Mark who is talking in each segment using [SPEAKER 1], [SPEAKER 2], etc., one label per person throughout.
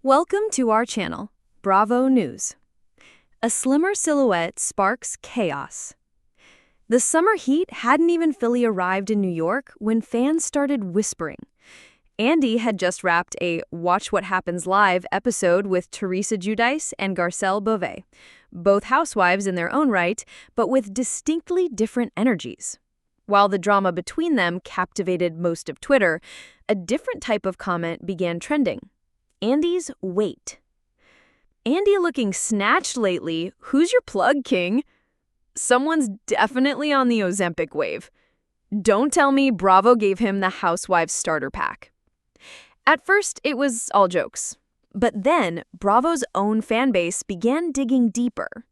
[SPEAKER 1] Welcome to our channel, Bravo News. A slimmer silhouette sparks chaos. The summer heat hadn't even fully arrived in New York when fans started whispering. Andy had just wrapped a Watch What Happens Live episode with Teresa Giudice and Garcelle Beauvais, both housewives in their own right, but with distinctly different energies. While the drama between them captivated most of Twitter, a different type of comment began trending. Andy's weight. Andy looking snatched lately. Who's your plug, king? Someone's definitely on the Ozempic wave. Don't tell me Bravo gave him the Housewives starter pack. At first, it was all jokes. But then, Bravo's own fanbase began digging deeper.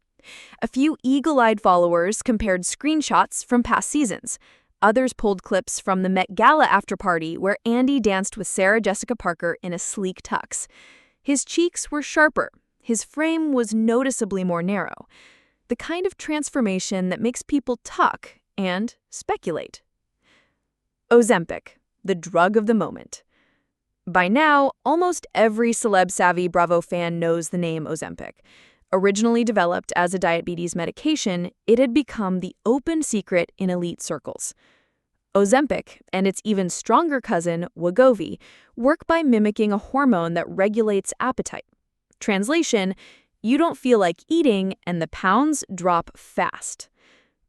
[SPEAKER 1] A few eagle-eyed followers compared screenshots from past seasons. Others pulled clips from the Met Gala after-party where Andy danced with Sarah Jessica Parker in a sleek tux. His cheeks were sharper. His frame was noticeably more narrow. The kind of transformation that makes people talk and speculate. Ozempic, the drug of the moment. By now, almost every celeb-savvy Bravo fan knows the name Ozempic. Originally developed as a diabetes medication, it had become the open secret in elite circles. Ozempic and its even stronger cousin, Wegovy, work by mimicking a hormone that regulates appetite. Translation, you don't feel like eating and the pounds drop fast.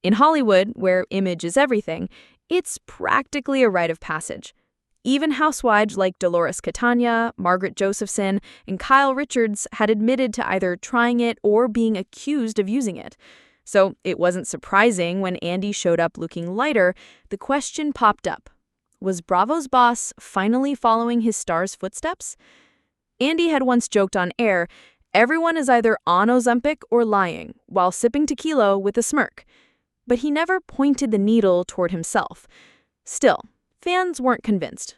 [SPEAKER 1] In Hollywood, where image is everything, it's practically a rite of passage. Even housewives like Dolores Catania, Margaret Josephson, and Kyle Richards had admitted to either trying it or being accused of using it. So it wasn't surprising when Andy showed up looking lighter, the question popped up. Was Bravo's boss finally following his star's footsteps? Andy had once joked on air, everyone is either on Ozempic or lying, while sipping tequila with a smirk. But he never pointed the needle toward himself. Still, fans weren't convinced.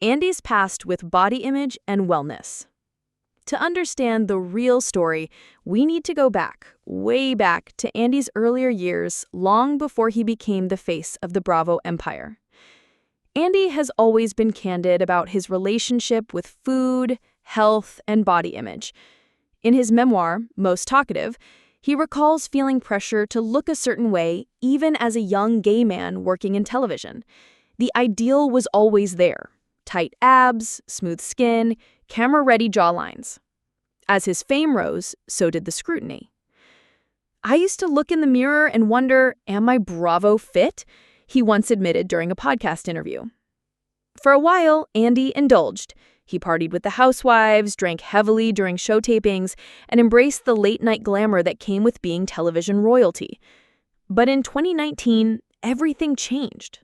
[SPEAKER 1] Andy's past with body image and wellness. To understand the real story, we need to go back, way back, to Andy's earlier years, long before he became the face of the Bravo empire. Andy has always been candid about his relationship with food, health, and body image. In his memoir, Most Talkative, he recalls feeling pressure to look a certain way even as a young gay man working in television. The ideal was always there. Tight abs, smooth skin, camera-ready jawlines. As his fame rose, so did the scrutiny. I used to look in the mirror and wonder, am I Bravo fit? He once admitted during a podcast interview. For a while, Andy indulged. He partied with the housewives, drank heavily during show tapings, and embraced the late-night glamour that came with being television royalty. But in 2019, everything changed.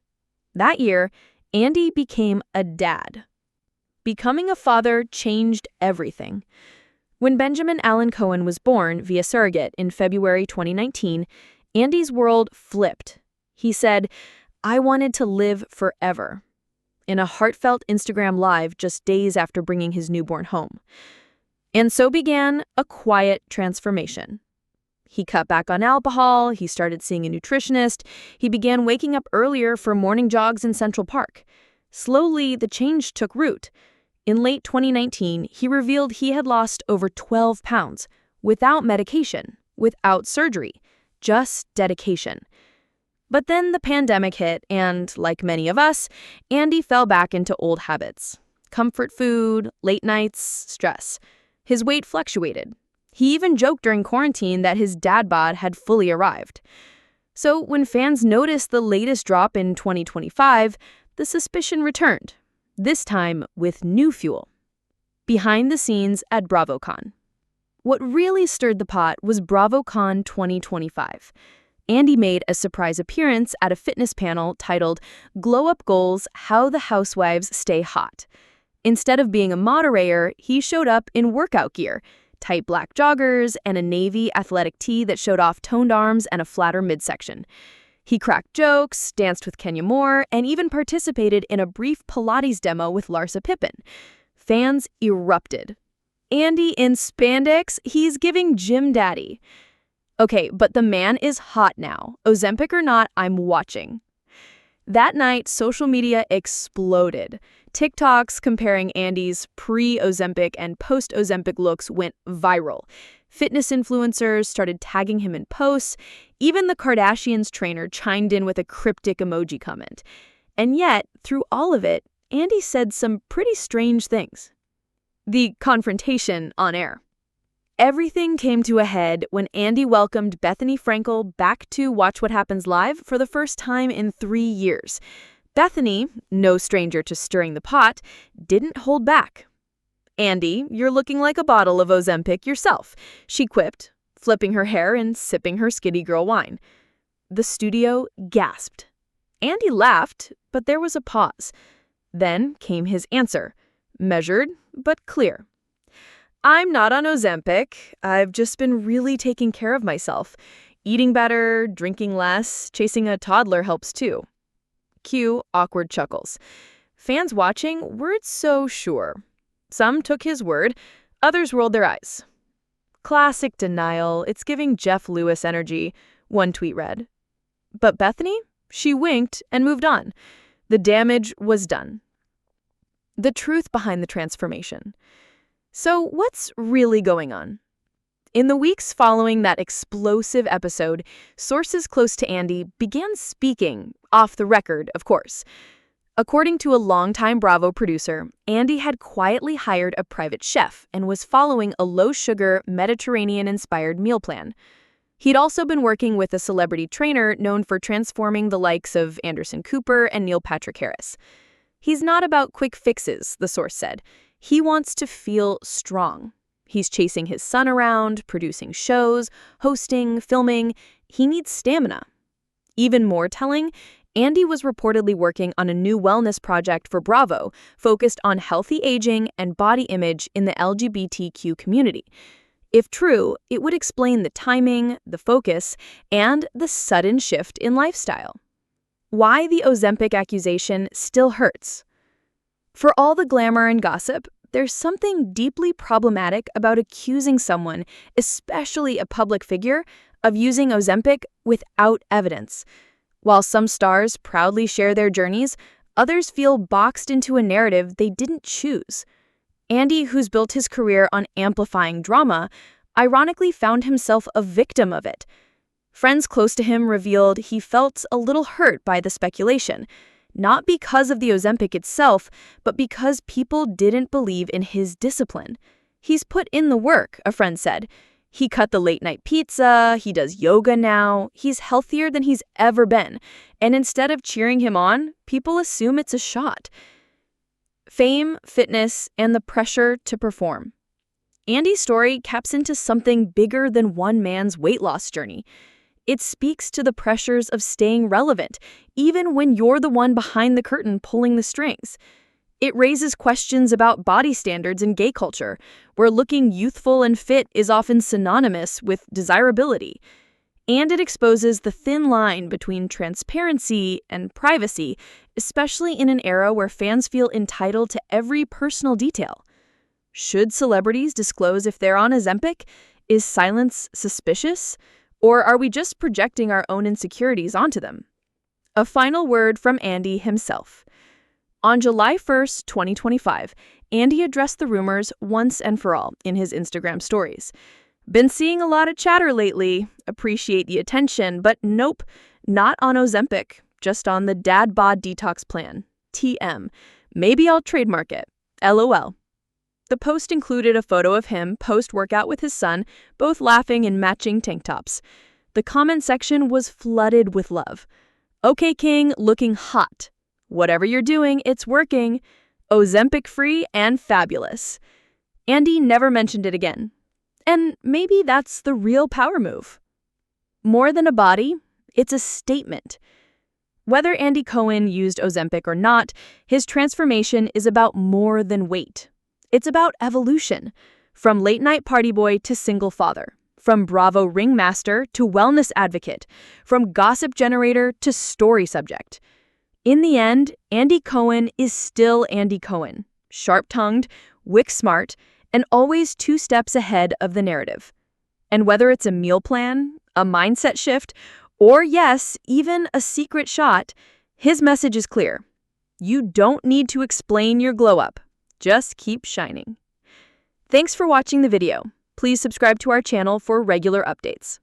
[SPEAKER 1] That year, Andy became a dad. Becoming a father changed everything. When Benjamin Allen Cohen was born via surrogate in February 2019, Andy's world flipped. He said, "I wanted to live forever," in a heartfelt Instagram Live just days after bringing his newborn home. And so began a quiet transformation. He cut back on alcohol, he started seeing a nutritionist, he began waking up earlier for morning jogs in Central Park. Slowly, the change took root. In late 2019, he revealed he had lost over 12 pounds, without medication, without surgery, just dedication. But then the pandemic hit, and like many of us, Andy fell back into old habits. Comfort food, late nights, stress. His weight fluctuated. He even joked during quarantine that his dad bod had fully arrived. So when fans noticed the latest drop in 2025, the suspicion returned, this time with new fuel. Behind the scenes at BravoCon. What really stirred the pot was BravoCon 2025. Andy made a surprise appearance at a fitness panel titled Glow Up Goals: How the Housewives Stay Hot. Instead of being a moderator, he showed up in workout gear, tight black joggers, and a navy athletic tee that showed off toned arms and a flatter midsection. He cracked jokes, danced with Kenya Moore, and even participated in a brief Pilates demo with Larsa Pippen. Fans erupted. Andy in spandex, he's giving gym daddy. Okay, but the man is hot now. Ozempic or not, I'm watching. That night, social media exploded. TikToks comparing Andy's pre-Ozempic and post-Ozempic looks went viral. Fitness influencers started tagging him in posts. Even the Kardashians' trainer chimed in with a cryptic emoji comment. And yet, through all of it, Andy said some pretty strange things. The confrontation on air. Everything came to a head when Andy welcomed Bethany Frankel back to Watch What Happens Live for the first time in 3 years. Bethany, no stranger to stirring the pot, didn't hold back. "Andy, you're looking like a bottle of Ozempic yourself," she quipped, flipping her hair and sipping her Skitty Girl wine. The studio gasped. Andy laughed, but there was a pause. Then came his answer, measured but clear. "I'm not on Ozempic. I've just been really taking care of myself. Eating better, drinking less, chasing a toddler helps too." Cue awkward chuckles. Fans watching weren't so sure. Some took his word, others rolled their eyes. "Classic denial, it's giving Jeff Lewis energy," one tweet read. But Bethany? She winked and moved on. The damage was done. The truth behind the transformation. So what's really going on? In the weeks following that explosive episode, sources close to Andy began speaking, off the record, of course. According to a longtime Bravo producer, Andy had quietly hired a private chef and was following a low-sugar, Mediterranean-inspired meal plan. He'd also been working with a celebrity trainer known for transforming the likes of Anderson Cooper and Neil Patrick Harris. "He's not about quick fixes," the source said. "He wants to feel strong. He's chasing his son around, producing shows, hosting, filming. He needs stamina." Even more telling, Andy was reportedly working on a new wellness project for Bravo, focused on healthy aging and body image in the LGBTQ community. If true, it would explain the timing, the focus, and the sudden shift in lifestyle. Why the Ozempic accusation still hurts. For all the glamour and gossip, there's something deeply problematic about accusing someone, especially a public figure, of using Ozempic without evidence. While some stars proudly share their journeys, others feel boxed into a narrative they didn't choose. Andy, who's built his career on amplifying drama, ironically found himself a victim of it. Friends close to him revealed he felt a little hurt by the speculation, not because of the Ozempic itself, but because people didn't believe in his discipline. "He's put in the work," a friend said. "He cut the late-night pizza, he does yoga now, he's healthier than he's ever been, and instead of cheering him on, people assume it's a shot." Fame, fitness, and the pressure to perform. Andy's story taps into something bigger than one man's weight loss journey. It speaks to the pressures of staying relevant, even when you're the one behind the curtain pulling the strings. It raises questions about body standards in gay culture, where looking youthful and fit is often synonymous with desirability. And it exposes the thin line between transparency and privacy, especially in an era where fans feel entitled to every personal detail. Should celebrities disclose if they're on Ozempic? Is silence suspicious? Or are we just projecting our own insecurities onto them? A final word from Andy himself. On July 1st, 2025, Andy addressed the rumors once and for all in his Instagram stories. "Been seeing a lot of chatter lately. Appreciate the attention, but nope, not on Ozempic, just on the dad bod detox plan. TM. Maybe I'll trademark it. LOL." The post included a photo of him post-workout with his son, both laughing in matching tank tops. The comment section was flooded with love. "Okay, King, looking hot. Whatever you're doing, it's working. Ozempic-free and fabulous." Andy never mentioned it again. And maybe that's the real power move. More than a body, it's a statement. Whether Andy Cohen used Ozempic or not, his transformation is about more than weight. It's about evolution, from late-night party boy to single father, from Bravo ringmaster to wellness advocate, from gossip generator to story subject. In the end, Andy Cohen is still Andy Cohen, sharp-tongued, wick-smart, and always 2 steps ahead of the narrative. And whether it's a meal plan, a mindset shift, or yes, even a secret shot, his message is clear. You don't need to explain your glow up. Just keep shining. Thanks for watching the video. Please subscribe to our channel for regular updates.